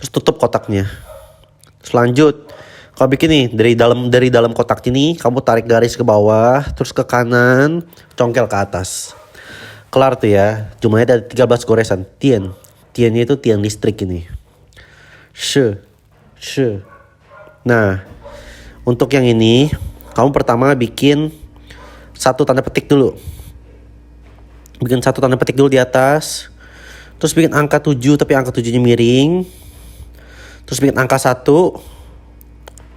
Speaker 2: terus tutup kotaknya. Terus lanjut, kamu bikin nih dari dalam kotak ini kamu tarik garis ke bawah, terus ke kanan, congkel ke atas. Kelar tuh ya. Jumlahnya ada 13 goresan. Tiannya itu tiang listrik ini. She. Nah, untuk yang ini kamu pertama bikin satu tanda petik dulu. Bikin satu tanda petik dulu di atas. Terus bikin angka 7 tapi angka 7-nya miring. Terus bikin angka 1,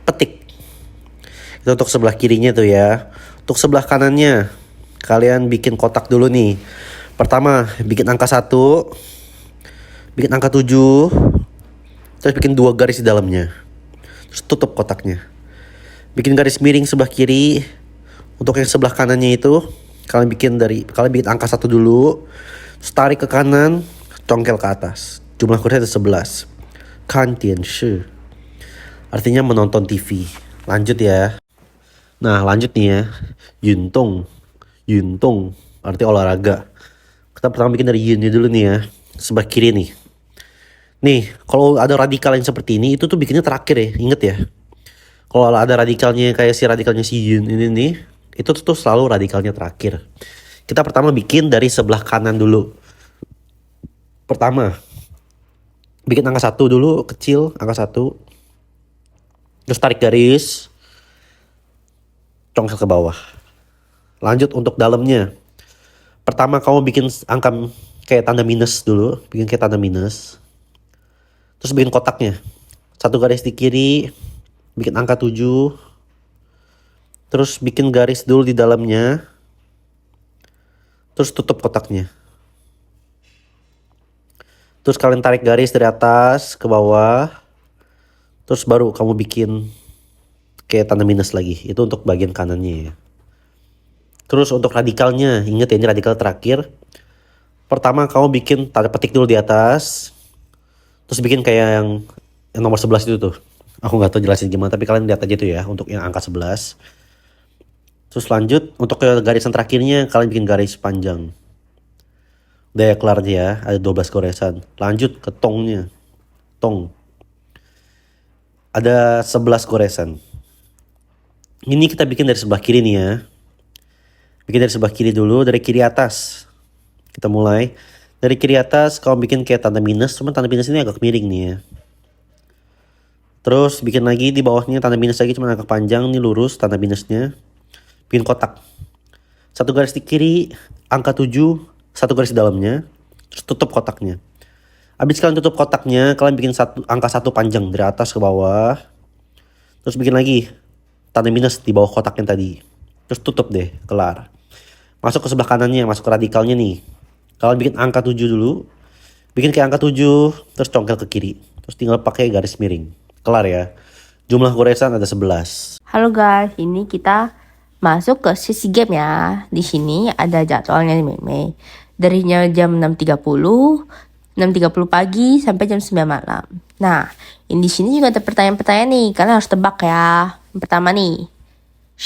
Speaker 2: petik. Itu untuk sebelah kirinya tuh ya. Untuk sebelah kanannya kalian bikin kotak dulu nih. Pertama bikin angka 1, bikin angka 7, terus bikin 2 garis di dalamnya. Terus tutup kotaknya. Bikin garis miring sebelah kiri. Untuk yang sebelah kanannya itu kalian bikin angka 1 dulu. Terus tarik ke kanan, congkel ke atas. Jumlah kursnya ada 11. Kan tian shi. Artinya menonton TV. Lanjut ya. Nah lanjut nih ya. Yuntung arti olahraga. Kita pertama bikin dari yunnya dulu nih ya. Sebelah kiri nih. Nih kalau ada radikal yang seperti ini, itu tuh bikinnya terakhir ya. Ingat ya. Kalau ada radikalnya kayak radikalnya si yun ini nih, itu tuh selalu radikalnya terakhir. Kita pertama bikin dari sebelah kanan dulu. Pertama bikin angka 1 dulu, kecil, angka 1. Terus tarik garis, congkel ke bawah. Lanjut untuk dalamnya. Pertama kamu bikin angka kayak tanda minus dulu. Bikin kayak tanda minus. Terus bikin kotaknya. Satu garis di kiri. Bikin angka 7. Terus bikin garis dulu di dalamnya. Terus tutup kotaknya. Terus kalian tarik garis dari atas ke bawah. Terus baru kamu bikin kayak tanda minus lagi. Itu untuk bagian kanannya ya. Terus untuk radikalnya, ingat ya ini radikal terakhir. Pertama kamu bikin tanda petik dulu di atas. Terus bikin kayak yang nomor 11 itu tuh. Aku gak tahu jelasin gimana, tapi kalian lihat aja tuh ya untuk yang angka 11. Terus lanjut untuk ke garisan terakhirnya kalian bikin garis panjang. Udah ya kelar ya, ada 12 goresan. Lanjut ke tongnya. Tong. Ada 11 goresan. Ini kita bikin dari sebelah kiri nih ya. Bikin dari sebelah kiri dulu, dari kiri atas. Kita mulai. Dari kiri atas kamu bikin kayak tanda minus, cuma tanda minus ini agak miring nih ya. Terus bikin lagi di bawahnya tanda minus lagi, cuma agak panjang, ini lurus tanda minusnya. Bikin kotak. Satu garis di kiri, angka 7, satu garis di dalamnya. Terus tutup kotaknya. Habis kalian tutup kotaknya, kalian bikin angka 1 panjang dari atas ke bawah. Terus bikin lagi tanda minus di bawah kotak yang tadi. Terus tutup deh, kelar. Masuk ke sebelah kanannya, masuk ke radikalnya nih. Kalian bikin angka 7 dulu. Bikin kayak angka 7, terus congkel ke kiri. Terus tinggal pakai garis miring. Kelar ya. Jumlah goresan ada 11.
Speaker 1: Halo guys, ini kita masuk ke sesi game ya. Di sini ada jadwalnya nih Meme. Dari jam 6.30 pagi sampai jam 9 malam. Nah, di sini juga ada pertanyaan-pertanyaan nih. Kalian harus tebak ya. Yang pertama nih.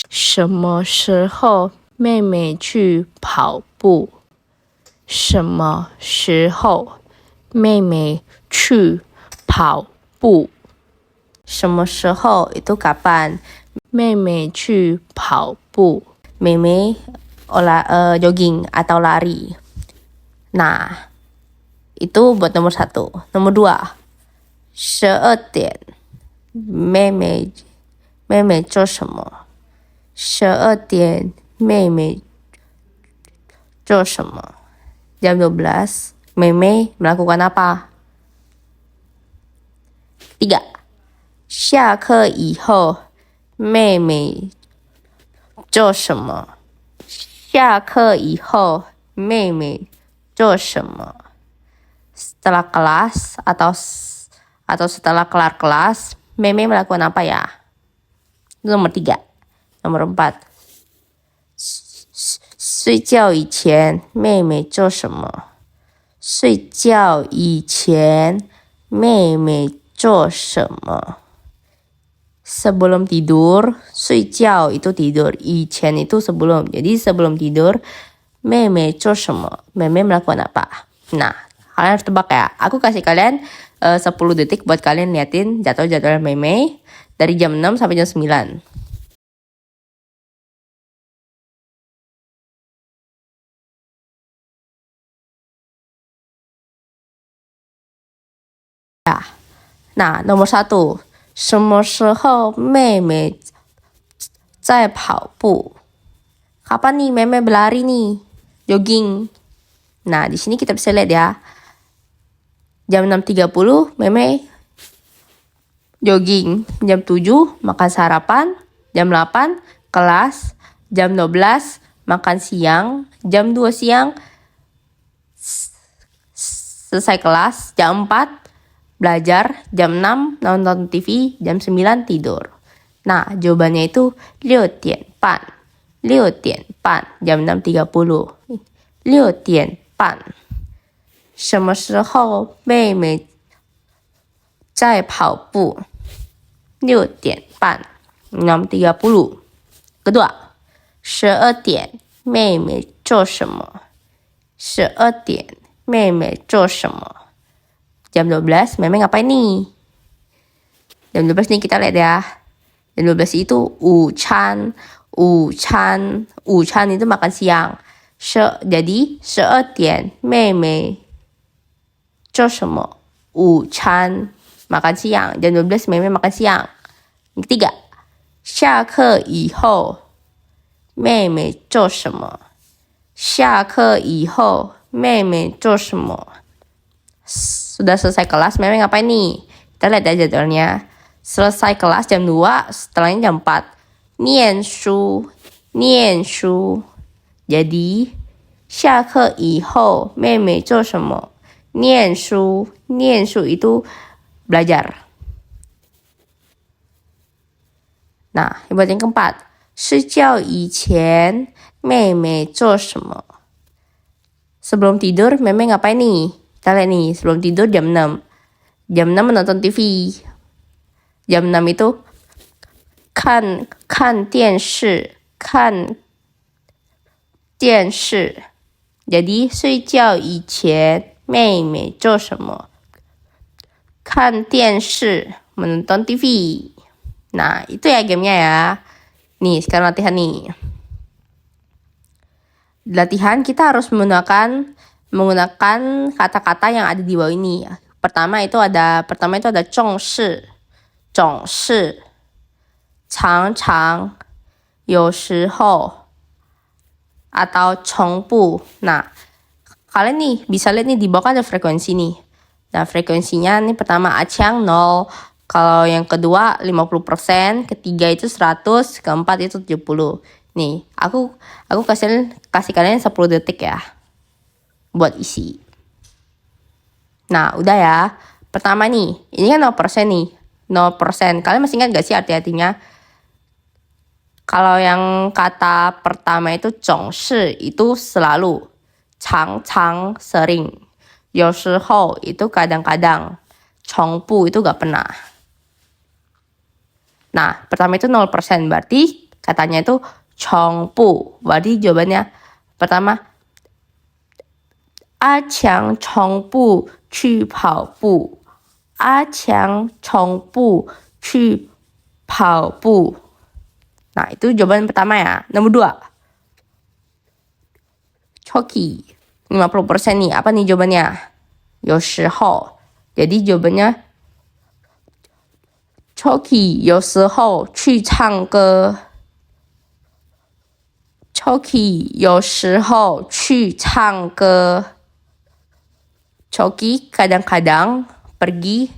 Speaker 1: 什么时候妹妹去跑步？什么时候妹妹去跑步？什么时候 itu kapan 妹妹去跑步？妹妹jogging atau lari. Nah, itu buat nomor 1. Nomor 2. 12点妹妹做什么？12点妹妹做什么？Jam 12 Meme melakukan apa? 3. 下课以后妹妹做什么？下课以后妹妹做什么？ Setelah kelas atau setelah kelar kelas Meme melakukan apa ya? Itu nomor 3. Nomor 4. 睡觉以前妹妹做什么？睡觉以前妹妹做什么 sebelum tidur, 睡觉 itu tidur, 以前 itu sebelum. Jadi sebelum tidur, 妹妹做什么? 妹妹 melakukan apa? Nah, kalian harus tebak ya. Aku kasih kalian 10 detik buat kalian liatin jadwal-jadwal Meme dari jam 6 sampai jam 9. Nah, nomor 1. 什么时候妹妹在跑步? Kapan nih Meme berlari nih? Jogging. Nah, di sini kita bisa lihat ya. Jam 6.30 Meme jogging. Jam 7 makan sarapan. Jam 8 kelas. Jam 12 makan siang. Jam 2 siang selesai kelas. Jam 4 belajar. Jam 6 nonton TV. Jam 9 tidur. Nah, jawabannya itu 6点半. 6点半 jam 6.30. 6点半什么时候妹妹在跑步? 6点半 6.30. Kedua, 12点妹妹做什么? 12点妹妹做什么? Jam 12 Meme ngapain nih? Jam 12 nih kita lihat ya. Jam 12 itu 午餐 itu makan siang. Jadi 12点妹妹做什么? 午餐 makan siang. Jam 12 Meme makan siang. Yang ketiga, 下课以后妹妹做什么? 下课以后妹妹做什么? Sudah selesai kelas, Meme ngapain nih? Kita lihat aja jadwalnya. Selesai kelas jam 2, setelahnya jam 4. 念书 Jadi 下课以后妹妹做什么? 念书 itu belajar. Nah, buat yang keempat, 睡觉以前妹妹做什么? Sebelum tidur Meme ngapain nih? Kita lihat nih, sebelum tidur jam 6. Jam 6 menonton TV. Jam 6 itu 看电视 Jadi 睡觉以前妹妹做什么? 看电视 menonton TV. Nah, itu ya gamenya ya. Nih, sekarang latihan nih. Latihan kita harus menggunakan kata-kata yang ada di bawah ini. Pertama itu ada 重视 常常 有时候 atau 重复. Nah, kalian nih bisa lihat nih di bawah kan ada frekuensi nih. Nah, frekuensinya nih pertama acang 0, kalau yang kedua 50%, ketiga itu 100, keempat itu 70. Nih, aku kasih kalian 10 detik ya buat isi. Nah, udah ya. Pertama nih, ini kan 0% nih. 0%. Kalian masih ingat gak sih arti-artinya? Kalau yang kata pertama itu 总是 itu selalu. 常常 sering. 有时候 itu kadang-kadang. 重复 itu gak pernah. Nah, pertama itu 0%. Berarti katanya itu 重复. Berarti jawabannya pertama, 阿强重复去跑步. 阿强重复去跑步. Nah, itu jawaban pertama ya. Nomor 2. Choki. 50% nih. Apa nih jawabannya? 有时候. Jadi jawabannya Choki 有时候去唱歌. Choki 有时候去唱歌. Choki kadang-kadang pergi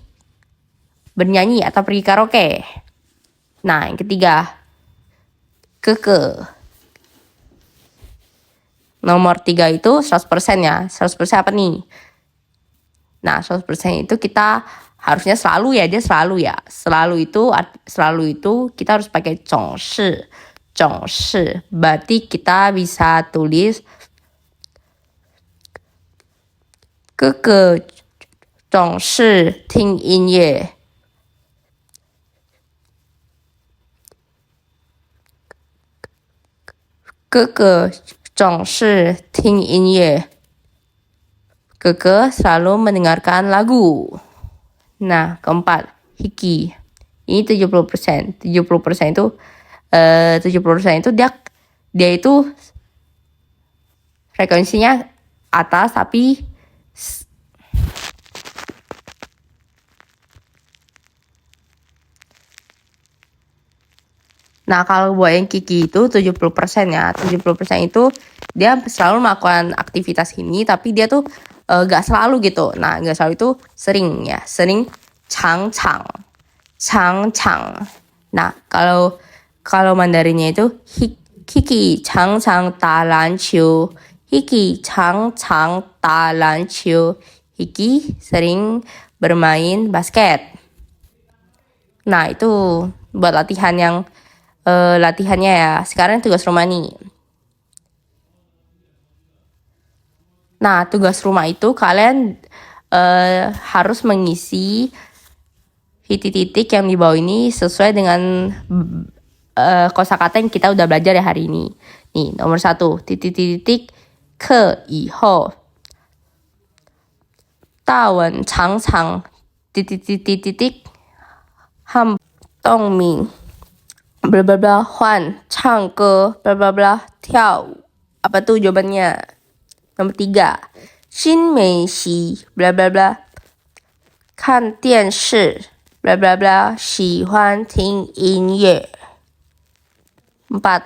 Speaker 1: bernyanyi atau pergi karaoke. Nah, yang ketiga, Keke. Nomor 3 itu 100% ya. 100% apa nih? Nah, 100% itu kita harusnya selalu ya. Dia selalu ya. Selalu itu kita harus pakai 总是. Berarti kita bisa tulis 哥哥总是听音乐。哥哥总是听音乐。哥哥selalu mendengarkan lagu. Nah, keempat, hiki. Ini 70%. 70% itu 70% itu dia itu frekuensinya atas tapi nah kalau buat yang Kiki itu 70% ya. 70% itu dia selalu melakukan aktivitas ini tapi dia tuh gak selalu gitu. Nah, gak selalu itu sering ya. Sering chang. Nah, kalau Mandarinnya itu Kiki chang打篮球. Hiki chang打篮球. Hiki sering bermain basket. Nah, itu buat latihannya ya. Sekarang tugas rumah nih. Nah, tugas rumah itu kalian harus mengisi titik-titik yang di bawah ini sesuai dengan kosakata yang kita udah belajar ya hari ini. Nih, nomor 1, titik-titik ke以后大文常常titik-titik ham dong min bla bla bla Huan唱歌 bla bla bla 跳舞. Apa tuh jawabannya? Nomor 3, 新美喜 bla bla bla 看电视 bla bla bla 喜欢听音乐. 4,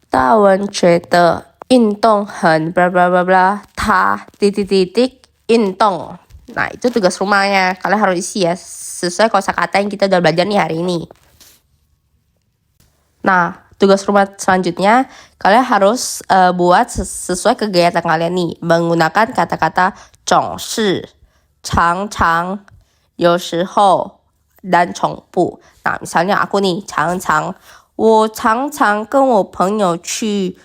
Speaker 1: 大文觉得运动很 bla bla bla bla 他titik-titik 运动. Nah, itu tugas rumahnya. Kalian harus isi ya sesuai kosakata yang kita udah belajar nih hari ini. Nah, tugas rumah selanjutnya kalian harus buat sesuai kegiatan kalian nih, menggunakan kata-kata 总是, 常常, 有时候, dan 重复. Nah, misalnya aku nih, 常常, 我常常跟我朋友去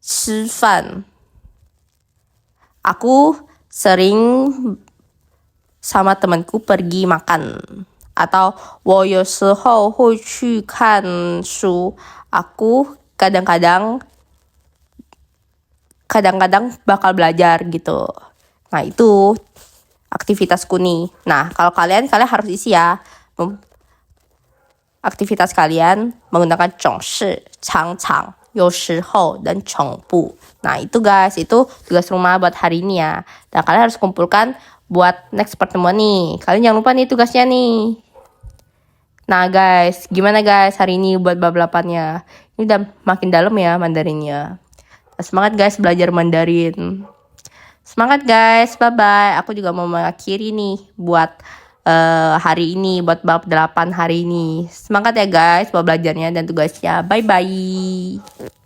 Speaker 1: 吃饭. Aku sering sama temanku pergi makan. Atau 我有时候会去看书. Aku kadang-kadang bakal belajar gitu. Nah, itu aktivitasku nih. Nah, kalau kalian harus isi ya. Aktivitas kalian menggunakan 总是, 常常, 有时候, dan 重复. Nah, itu guys, itu tugas rumah buat hari ini ya. Dan kalian harus kumpulkan buat next pertemuan nih. Kalian jangan lupa nih tugasnya nih. Nah guys, gimana guys hari ini buat bab 8-nya? Ini udah makin dalam ya Mandarinnya. Semangat guys belajar Mandarin. Semangat guys, bye-bye. Aku juga mau mengakhiri nih buat hari ini, buat bab 8 hari ini. Semangat ya guys buat belajarnya dan tugasnya. Bye-bye.